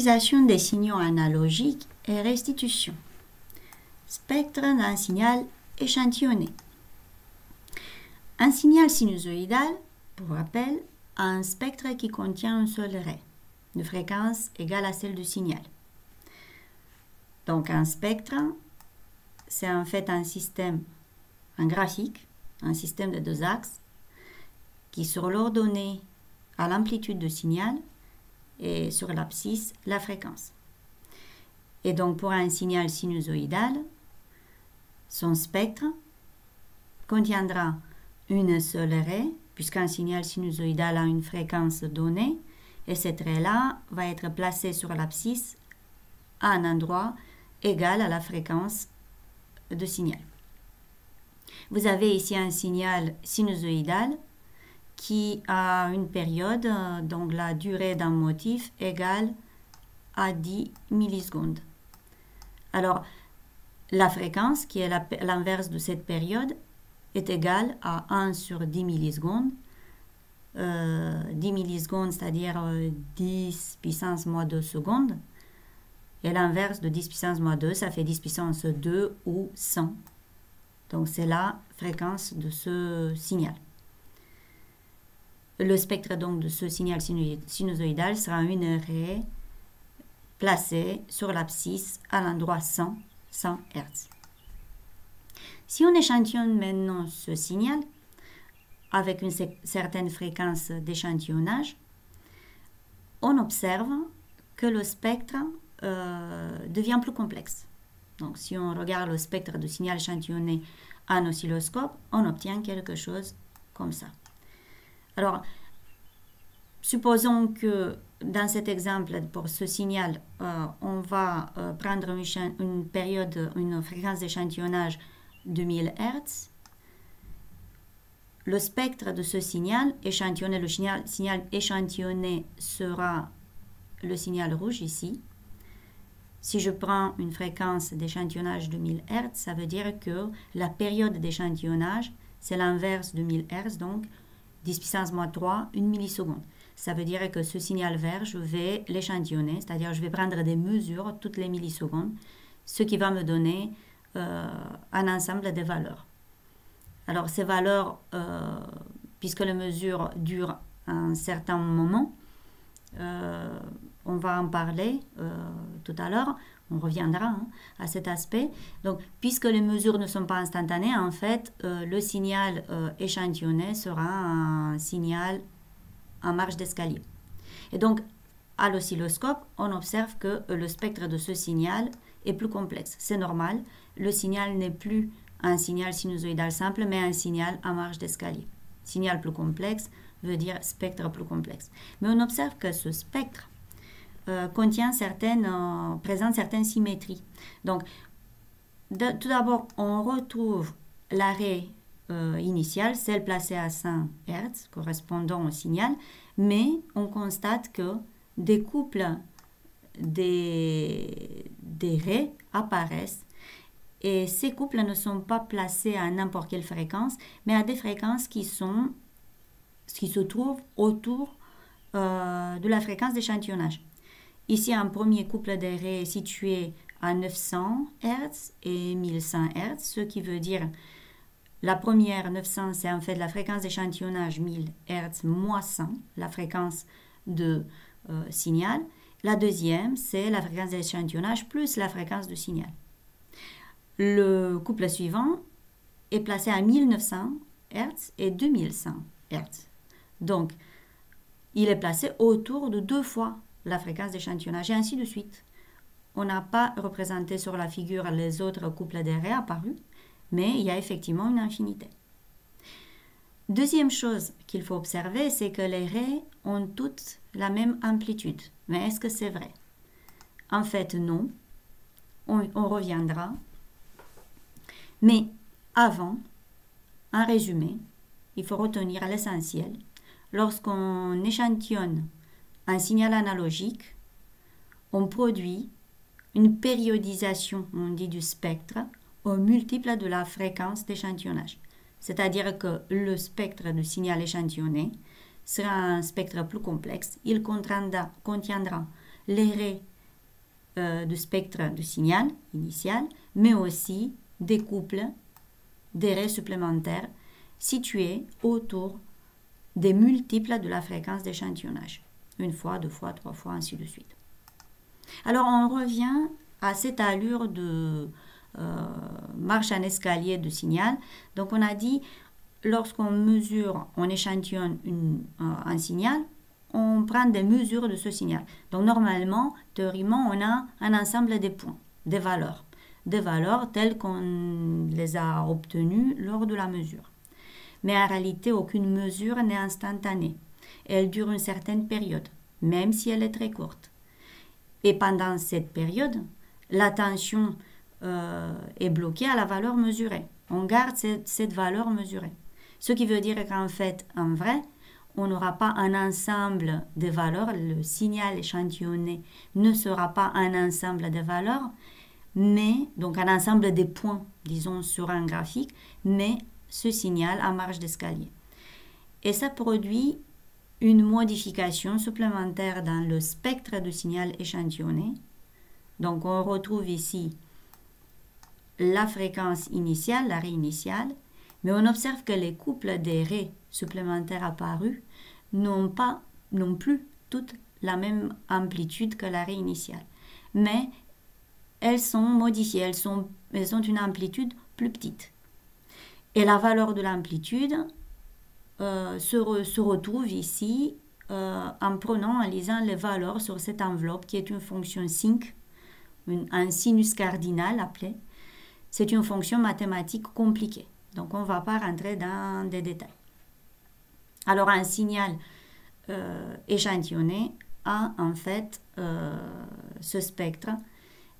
Périodisation des signaux analogiques et restitution. Spectre d'un signal échantillonné. Un signal sinusoïdal, pour rappel, a un spectre qui contient un seul ray, de fréquence égale à celle du signal. Donc un spectre, c'est en fait un système, un graphique, un système de deux axes, qui sur l'ordonnée a l'amplitude du signal et sur l'abscisse la fréquence. Et donc pour un signal sinusoïdal, son spectre contiendra une seule raie, puisqu'un signal sinusoïdal a une fréquence donnée, et cette raie-là va être placée sur l'abscisse à un endroit égal à la fréquence de signal. Vous avez ici un signal sinusoïdal qui a une période, donc la durée d'un motif égale à 10 millisecondes. Alors, la fréquence, qui est l'inverse de cette période, est égale à 1 sur 10 millisecondes. 10 millisecondes, c'est-à-dire 10 puissance moins 2 secondes. Et l'inverse de 10 puissance moins 2, ça fait 10 puissance 2 ou 100. Donc, c'est la fréquence de ce signal. Le spectre donc de ce signal sinusoïdal sera une raie placée sur l'abscisse à l'endroit 100 Hz. Si on échantillonne maintenant ce signal avec une certaine fréquence d'échantillonnage, on observe que le spectre devient plus complexe. Donc si on regarde le spectre du signal échantillonné à un oscilloscope, on obtient quelque chose comme ça. Alors, supposons que dans cet exemple, pour ce signal, on va prendre une période, une fréquence d'échantillonnage de 1000 Hz. Le spectre de ce signal échantillonné, le signal échantillonné sera le signal rouge ici. Si je prends une fréquence d'échantillonnage de 1000 Hz, ça veut dire que la période d'échantillonnage, c'est l'inverse de 1000 Hz, donc 10 puissance moins 3, 1 milliseconde. Ça veut dire que ce signal vert, je vais l'échantillonner, c'est-à-dire je vais prendre des mesures toutes les millisecondes, ce qui va me donner un ensemble de valeurs. Alors ces valeurs, puisque les mesures durent un certain moment, on va en parler tout à l'heure, on reviendra à cet aspect. Donc, puisque les mesures ne sont pas instantanées, en fait, le signal échantillonné sera un signal en marche d'escalier. Et donc, à l'oscilloscope, on observe que le spectre de ce signal est plus complexe. C'est normal, le signal n'est plus un signal sinusoïdal simple, mais un signal en marche d'escalier. Signal plus complexe veut dire spectre plus complexe. Mais on observe que ce spectre présente certaines symétries. Donc, tout d'abord, on retrouve l'arrêt initial, celle placée à 100 Hz, correspondant au signal, mais on constate que des couples des raies apparaissent, et ces couples ne sont pas placés à n'importe quelle fréquence, mais à des fréquences qui se trouvent autour de la fréquence d'échantillonnage. Ici, un premier couple de raies est situé à 900 Hz et 1100 Hz, ce qui veut dire la première, 900, c'est en fait la fréquence d'échantillonnage 1000 Hz moins 100, la fréquence de signal. La deuxième, c'est la fréquence d'échantillonnage plus la fréquence de signal. Le couple suivant est placé à 1900 Hz et 2100 Hz. Donc, il est placé autour de 2 fois la fréquence d'échantillonnage et ainsi de suite. On n'a pas représenté sur la figure les autres couples de raies apparus, mais il y a effectivement une infinité. Deuxième chose qu'il faut observer, c'est que les raies ont toutes la même amplitude. Mais est-ce que c'est vrai? En fait, non. On reviendra. Mais avant, en résumé, il faut retenir l'essentiel. Lorsqu'on échantillonne un signal analogique, on produit une périodisation, on dit, du spectre au multiple de la fréquence d'échantillonnage. C'est-à-dire que le spectre du signal échantillonné sera un spectre plus complexe. Il contiendra les raies du spectre du signal initial, mais aussi des couples d'arrêts supplémentaires situés autour des multiples de la fréquence d'échantillonnage. Une fois, deux fois, trois fois, ainsi de suite. Alors on revient à cette allure de marche en escalier de signal. Donc on a dit, lorsqu'on mesure, on échantillonne un signal, on prend des mesures de ce signal. Donc normalement, théoriquement, on a un ensemble de points, des valeurs telles qu'on les a obtenues lors de la mesure. Mais en réalité, aucune mesure n'est instantanée. Elle dure une certaine période, même si elle est très courte. Et pendant cette période, l'attention est bloquée à la valeur mesurée. On garde cette valeur mesurée. Ce qui veut dire qu'en fait, en vrai, on n'aura pas un ensemble de valeurs. Le signal échantillonné ne sera pas un ensemble de valeurs, mais donc un ensemble de points, disons, sur un graphique, mais ce signal en marche d'escalier. Et ça produit une modification supplémentaire dans le spectre du signal échantillonné. Donc on retrouve ici la fréquence initiale, l'arrêt initial, mais on observe que les couples des raies supplémentaires apparus n'ont plus toute la même amplitude que l'arrêt initial. Mais elles sont modifiées, elles ont une amplitude plus petite. Et la valeur de l'amplitude se retrouve ici en lisant les valeurs sur cette enveloppe qui est une fonction sinc, un sinus cardinal appelé. C'est une fonction mathématique compliquée. Donc on ne va pas rentrer dans des détails. Alors un signal échantillonné a en fait ce spectre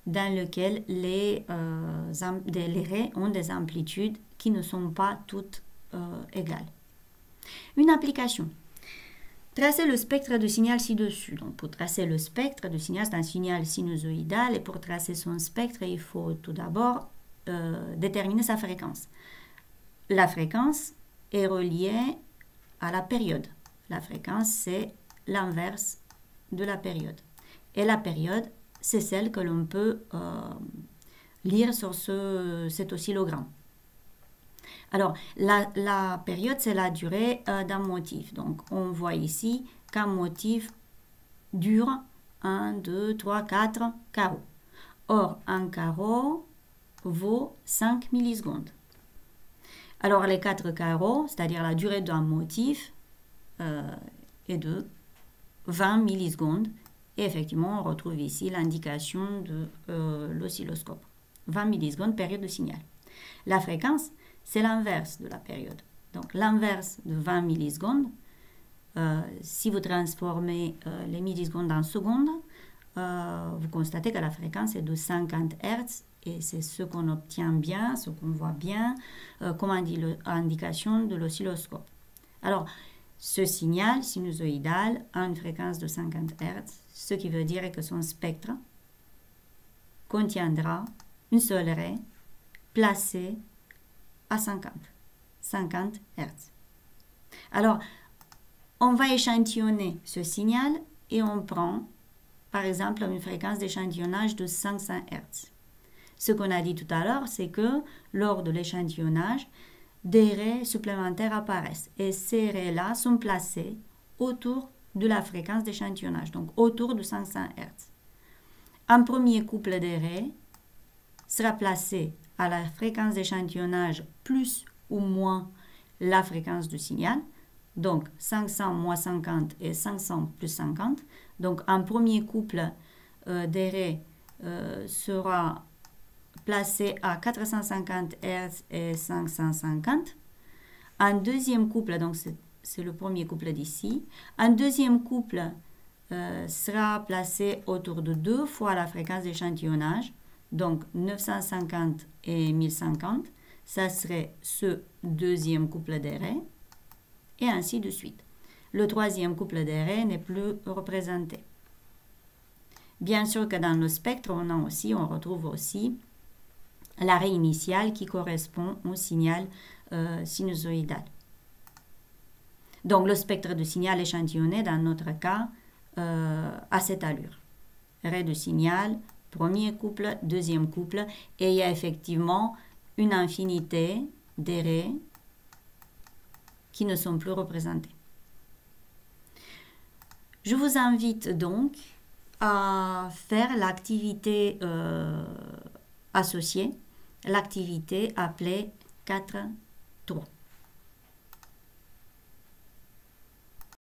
dans lequel les raies ont des amplitudes qui ne sont pas toutes égales. Une application. Tracer le spectre du signal ci-dessus. Donc pour tracer le spectre du signal, c'est un signal sinusoïdal, et pour tracer son spectre, il faut tout d'abord déterminer sa fréquence. La fréquence est reliée à la période. La fréquence, c'est l'inverse de la période. Et la période, c'est celle que l'on peut lire sur cet oscillogramme. Alors, la période, c'est la durée d'un motif. Donc, on voit ici qu'un motif dure 1, 2, 3, 4 carreaux. Or, un carreau vaut 5 millisecondes. Alors, les 4 carreaux, c'est-à-dire la durée d'un motif, est de 20 millisecondes. Et effectivement, on retrouve ici l'indication de l'oscilloscope. 20 millisecondes, période de signal. La fréquence, c'est l'inverse de la période. Donc, l'inverse de 20 millisecondes, si vous transformez les millisecondes en secondes, vous constatez que la fréquence est de 50 Hz, et c'est ce qu'on obtient bien, ce qu'on voit bien, comme indication de l'oscilloscope. Alors, ce signal sinusoïdal a une fréquence de 50 Hz, ce qui veut dire que son spectre contiendra une seule raie placée à 50 Hz. Alors, on va échantillonner ce signal et on prend, par exemple, une fréquence d'échantillonnage de 500 Hz. Ce qu'on a dit tout à l'heure, c'est que lors de l'échantillonnage, des raies supplémentaires apparaissent. Et ces raies-là sont placées autour de la fréquence d'échantillonnage, donc autour de 500 Hz. Un premier couple de raies sera placé à la fréquence d'échantillonnage plus ou moins la fréquence du signal. Donc 500 moins 50 et 500 plus 50. Donc un premier couple de raies sera placé à 450 Hz et 550. Un deuxième couple, donc c'est le premier couple d'ici, un deuxième couple sera placé autour de 2 fois la fréquence d'échantillonnage, donc 950 et 1050. Ça serait ce deuxième couple de raies, et ainsi de suite. Le troisième couple de raies n'est plus représenté. Bien sûr que dans le spectre, on retrouve aussi l'arrêt initial qui correspond au signal sinusoïdal. Donc le spectre de signal échantillonné, dans notre cas, a cette allure. Raie de signal premier couple, deuxième couple, et il y a effectivement une infinité de raies qui ne sont plus représentées. Je vous invite donc à faire l'activité associée, l'activité appelée 4-3.